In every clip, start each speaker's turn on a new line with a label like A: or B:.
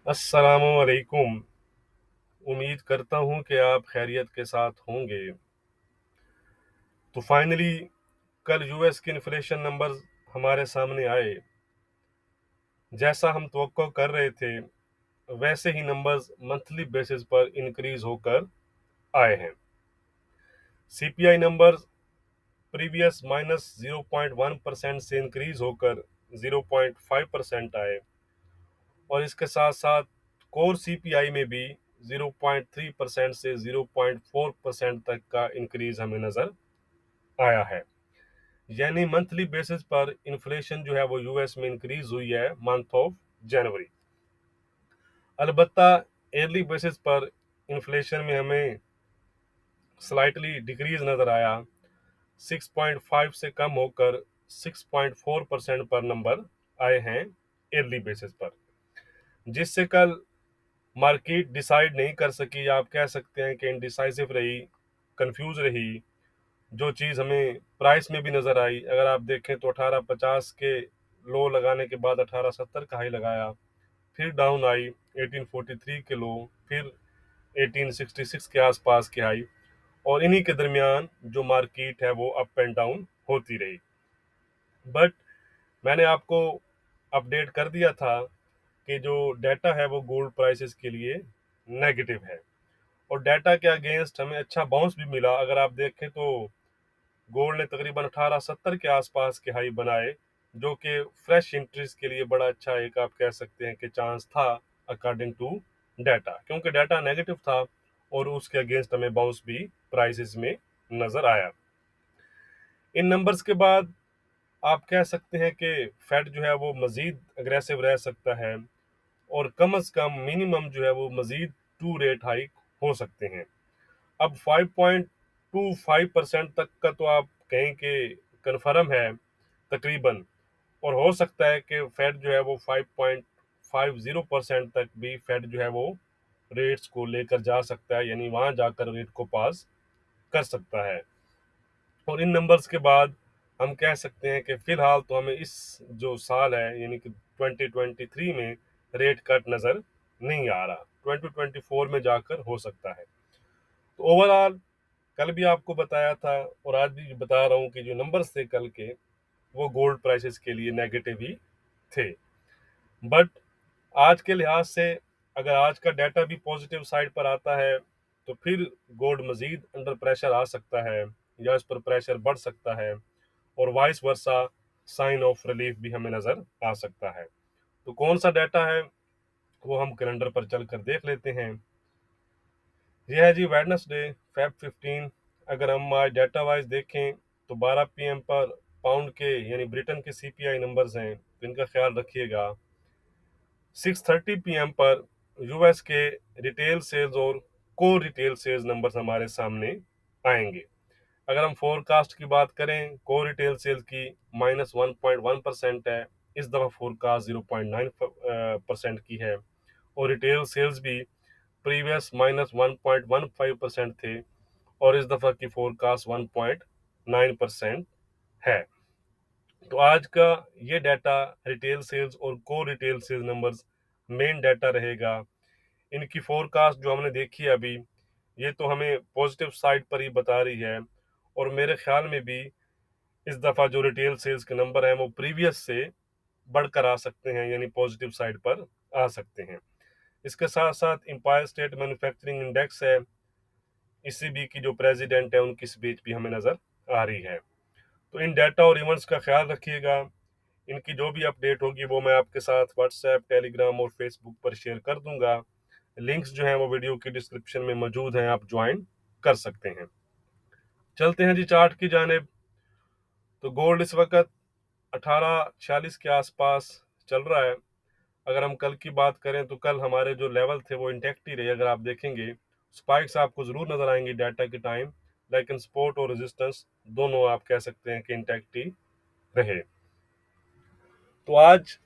A: अस्सलामुअलैकुम। उम्मीद करता हूँ कि आप खैरियत के साथ होंगे। तो फाइनली कल यूएस के इन्फ्लेशन नंबर्स हमारे सामने आए। जैसा हम तवक्को कर रहे थे वैसे ही नंबर्स मंथली बेसिस पर इंक्रीज होकर आए हैं। सीपीआई नंबर्स प्रीवियस -0.1% से इंक्रीज होकर 0.5% आए और इसके साथ साथ कोर सीपीआई में भी 0.3% से 0.4% तक का इंक्रीज हमें नजर आया है। यानी मंथली बेसिस पर इन्फ्लेशन जो है वो यूएस में इंक्रीज हुई है मंथ ऑफ जनवरी। अलबत्ता ईयरली बेसिस पर इन्फ्लेशन में हमें स्लाइटली डिक्रीज नजर आया। 6.5 से कम होकर 6.4% पर नंबर आए हैं ईयरली बेसिस पर, जिससे कल मार्केट डिसाइड नहीं कर सकी, आप कह सकते हैं कि इनडिसाइसिव रही, कंफ्यूज रही। जो चीज़ हमें प्राइस में भी नज़र आई, अगर आप देखें तो 1850 के लो लगाने के बाद 1870 का हाई लगाया, फिर डाउन आई 1843 के लो, फिर 1866 के आसपास के हाई, और इन्हीं के दरमियान जो मार्केट है वो अप एंड डाउन होती रही। बट मैंने आपको अपडेट कर दिया था कि जो डाटा है वो गोल्ड प्राइसेस के लिए नेगेटिव है, और डाटा के अगेंस्ट हमें अच्छा बाउंस भी मिला। अगर आप देखें तो गोल्ड ने तकरीबन 1870 के आसपास के हाई बनाए, जो कि फ्रेश इंट्रीज के लिए बड़ा अच्छा एक आप कह सकते हैं कि चांस था अकॉर्डिंग टू डाटा, क्योंकि डाटा नेगेटिव था और उसके अगेंस्ट हमें बाउंस भी प्राइसेस में नजर आया। इन नंबर्स के बाद आप कह सकते हैं कि फेड जो है वो मजीद अग्रेसिव रह सकता है, और कम अज कम मिनिमम जो है वो मजीद 2 रेट हाइक हो सकते हैं। अब 5.25% तक का तो आप कहें कि कन्फर्म है तकरीबन, और हो सकता है कि फेड जो है वो 5.50% तक भी फेड जो है वो रेट्स को लेकर जा सकता है, यानी वहां जाकर रेट को पास कर सकता है। और इन नंबर्स के बाद हम कह सकते हैं कि फिलहाल तो हमें इस जो साल है यानी कि 2023 में रेट कट नज़र नहीं आ रहा, 2024 में जाकर हो सकता है। तो ओवरऑल कल भी आपको बताया था और आज भी बता रहा हूँ कि जो नंबर्स थे कल के वो गोल्ड प्राइसेस के लिए नेगेटिव ही थे। बट आज के लिहाज से अगर आज का डाटा भी पॉजिटिव साइड पर आता है तो फिर गोल्ड मजीद अंडर प्रेशर आ सकता है या इस पर प्रेशर बढ़ सकता है, और vice versa sign of relief भी हमें नज़र आ सकता है। तो कौन सा डाटा है वो हम कैलेंडर पर चलकर देख लेते हैं। यह है जी वेडनेसडे Feb 15। अगर हम आज डाटा वाइज देखें तो 12 PM पर पाउंड के यानी ब्रिटेन के सीपीआई नंबर्स हैं, तो इनका ख्याल रखिएगा। 6:30 PM पर यूएस के रिटेल सेल्स और कोर रिटेल सेल्स नंबर्स हमारे सामने आएंगे। अगर हम फोरकास्ट की बात करें, कोर रिटेल सेल्स की -1.1% है, इस दफ़ा फोरकास्ट 0.9% की है, और रिटेल सेल्स भी प्रीवियस -1.15% थे और इस दफ़ा की फोरकास्ट 1.9% है। तो आज का ये डाटा रिटेल सेल्स और core retail sales numbers main data रहेगा। इनकी फोरकास्ट जो हमने देखी है अभी, ये तो हमें पॉजिटिव साइड पर ही बता रही है, और मेरे ख्याल में भी इस दफ़ा जो रिटेल सेल्स के नंबर हैं वो प्रीवियस से बढ़कर आ सकते हैं, यानी पॉजिटिव साइड पर आ सकते हैं। इसके साथ साथ एम्पायर स्टेट मैन्युफैक्चरिंग इंडेक्स है, ईसीबी की जो प्रेसिडेंट है उनकी स्पीच भी हमें नज़र आ रही है। तो इन डाटा और इवेंट्स का ख्याल रखिएगा। इनकी जो भी अपडेट होगी वो मैं आपके साथ व्हाट्सएप, टेलीग्राम और फेसबुक पर शेयर कर दूंगा। लिंक्स जो हैं वो वीडियो की डिस्क्रिप्शन में मौजूद हैं, आप ज्वाइन कर सकते हैं। चलते हैं जी चार्ट की जानिब। तो गोल्ड इस वक्त 1846 के आसपास चल रहा है। अगर हम कल की बात करें तो कल हमारे जो लेवल थे वो इंटैक्ट ही रहे। अगर आप देखेंगे स्पाइक्स आपको ज़रूर नज़र आएंगी डाटा के टाइम, लेकिन सपोर्ट और रेजिस्टेंस दोनों आप कह सकते हैं कि इंटैक्ट ही रहे। तो आज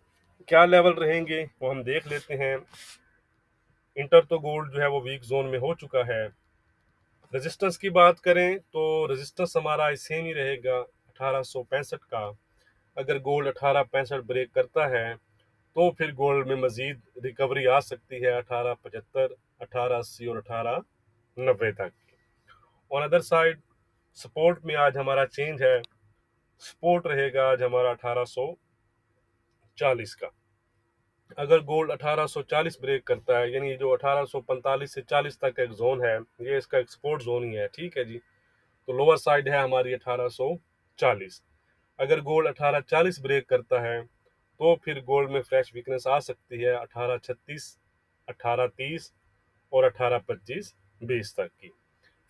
A: क्या लेवल रहेंगे वो हम देख लेते हैं। इंटर तो गोल्ड जो है वो वीक जोन में हो चुका है। रेजिस्टेंस की बात करें तो रेजिस्टेंस हमारा सेम ही रहेगा 1865 का। अगर गोल्ड 1865 ब्रेक करता है तो फिर गोल्ड में मजीद रिकवरी आ सकती है 1875, 1880 और 1890 तक की। ऑन अदर साइड सपोर्ट में आज हमारा चेंज है, सपोर्ट रहेगा आज हमारा 1840 का। अगर गोल्ड 1840 ब्रेक करता है, यानी जो 1845 से 40 तक का एक जोन है, ये इसका एक्सपोर्ट जोन ही है, ठीक है जी। तो लोअर साइड है हमारी 1840। अगर गोल्ड 1840 ब्रेक करता है तो फिर गोल्ड में फ्रेश वीकनेस आ सकती है 1836, 1830 और 1825, 20 तक की।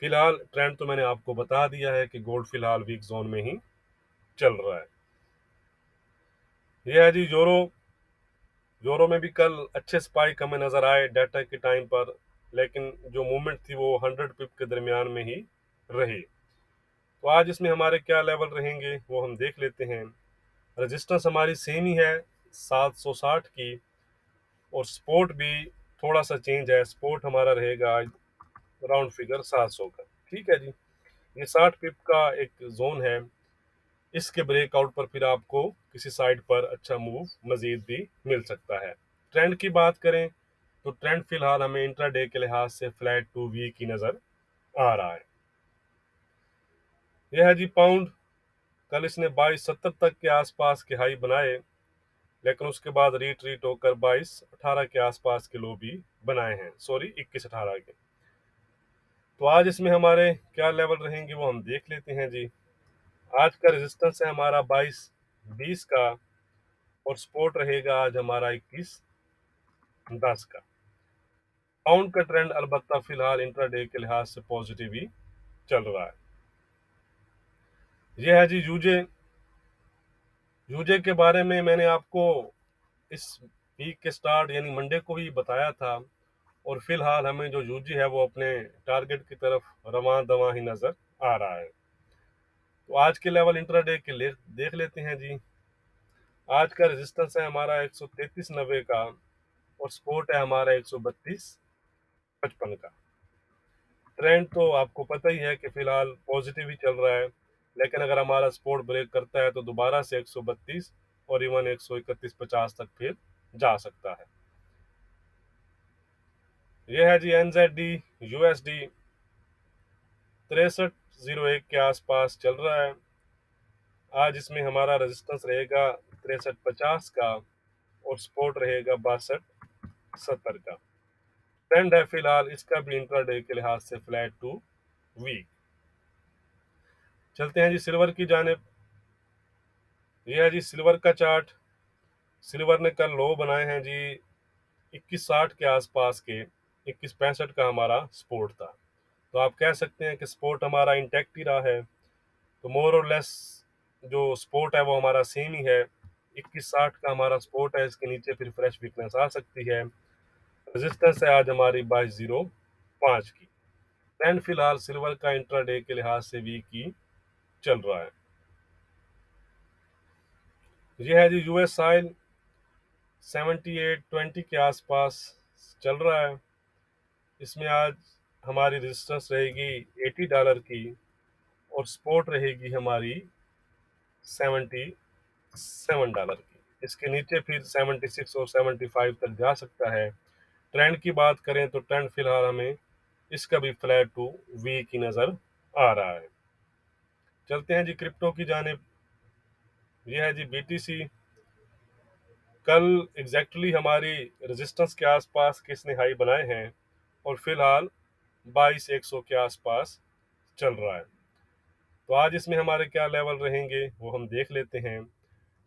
A: फिलहाल ट्रेंड तो मैंने आपको बता दिया है कि गोल्ड फिलहाल वीक जोन में ही चल रहा है। यह है जी यूरो। यूरो में भी कल अच्छे स्पाइक हमें नजर आए डाटा के टाइम पर, लेकिन जो मूवमेंट थी वो 100 पिप के दरमियान में ही रही। तो आज इसमें हमारे क्या लेवल रहेंगे वो हम देख लेते हैं। रेजिस्टेंस हमारी सेम ही है 760 की, और सपोर्ट भी थोड़ा सा चेंज है, सपोर्ट हमारा रहेगा आज राउंड फिगर 700 का, ठीक है जी। ये 60 पिप का एक जोन है, इसके ब्रेकआउट पर फिर आपको किसी साइड पर अच्छा मूव मजीद भी मिल सकता है। ट्रेंड की बात करें तो ट्रेंड फिलहाल हमें इंट्राडे के लिहाज से फ्लैट टू वीक की नज़र आ रहा है। यह है जी पाउंड। कल इसने 2270 तक के आसपास के हाई बनाए, लेकिन उसके बाद रीट्रीट होकर 2218 के आसपास के लो भी बनाए हैं, सॉरी 2118 के। तो आज इसमें हमारे क्या लेवल रहेंगे वो हम देख लेते हैं जी। आज का रेजिस्टेंस है हमारा 2220 का, और सपोर्ट रहेगा आज हमारा 2110 का। पाउंड का ट्रेंड अलबत्ता फिलहाल इंट्राडे के लिहाज से पॉजिटिव ही चल रहा है। यह है जी यूजे। यूजे के बारे में मैंने आपको इस वीक के स्टार्ट यानी मंडे को ही बताया था, और फिलहाल हमें जो यूजी है वो अपने टारगेट की तरफ रवां दवां ही नजर आ रहा है। तो आज के लेवल इंट्राडे के देख लेते हैं जी। आज का रेजिस्टेंस है हमारा 133.90 का, और सपोर्ट है हमारा 132.55 का। ट्रेंड तो आपको पता ही है कि फिलहाल पॉजिटिव ही चल रहा है, लेकिन अगर हमारा सपोर्ट ब्रेक करता है तो दोबारा से 132 और इवन 131.50 तक फिर जा सकता है। यह है जी एनजेडी यूएसडी 6301 के आसपास चल रहा है। आज इसमें हमारा रेजिस्टेंस रहेगा 6350 का, और सपोर्ट रहेगा 6270 का। ट्रेंड है फिलहाल इसका भी इंट्राडे के लिहाज से फ्लैट टू वीक। चलते हैं जी सिल्वर की जानिब। यह है जी सिल्वर का चार्ट। सिल्वर ने कल लो बनाए हैं जी 2160 के आसपास के, 2165 का हमारा सपोर्ट था। तो आप कह सकते हैं कि सपोर्ट हमारा इंटैक्ट ही रहा है। तो मोर और लेस जो सपोर्ट है वो हमारा सेम ही है, 2160 का हमारा सपोर्ट है, इसके नीचे फिर फ्रेश वीकनेस आ सकती है। रेजिस्टेंस है आज हमारी 2205 की। ट्रेंड फिलहाल सिल्वर का इंट्राडे के लिहाज से वीक ही चल रहा है। यह है जी यूएस ऑयल 7820 के आसपास चल रहा है। इसमें आज हमारी रेजिस्टेंस रहेगी $80 की, और सपोर्ट रहेगी हमारी $77 की। इसके नीचे फिर 76 और 75 तक जा सकता है। ट्रेंड की बात करें तो ट्रेंड फिलहाल हमें इसका भी फ्लैट टू वीक की नज़र आ रहा है। चलते हैं जी क्रिप्टो की जानिब। यह है जी बीटीसी। कल एग्जैक्टली हमारी रेजिस्टेंस के आसपास किसने हाई बनाए हैं, और फिलहाल 22,100 के आसपास चल रहा है। तो आज इसमें हमारे क्या लेवल रहेंगे वो हम देख लेते हैं।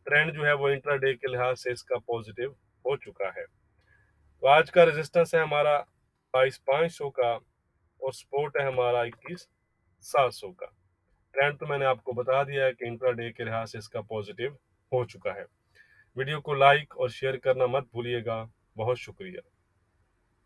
A: ट्रेंड जो है वो इंट्राडे के लिहाज से इसका पॉजिटिव हो चुका है। तो आज का रेजिस्टेंस है हमारा 22,500 का, और सपोर्ट है हमारा 21,700 का। ट्रेंड तो मैंने आपको बता दिया है कि इंट्राडे के लिहाज से इसका पॉजिटिव हो चुका है। वीडियो को लाइक और शेयर करना मत भूलिएगा। बहुत शुक्रिया।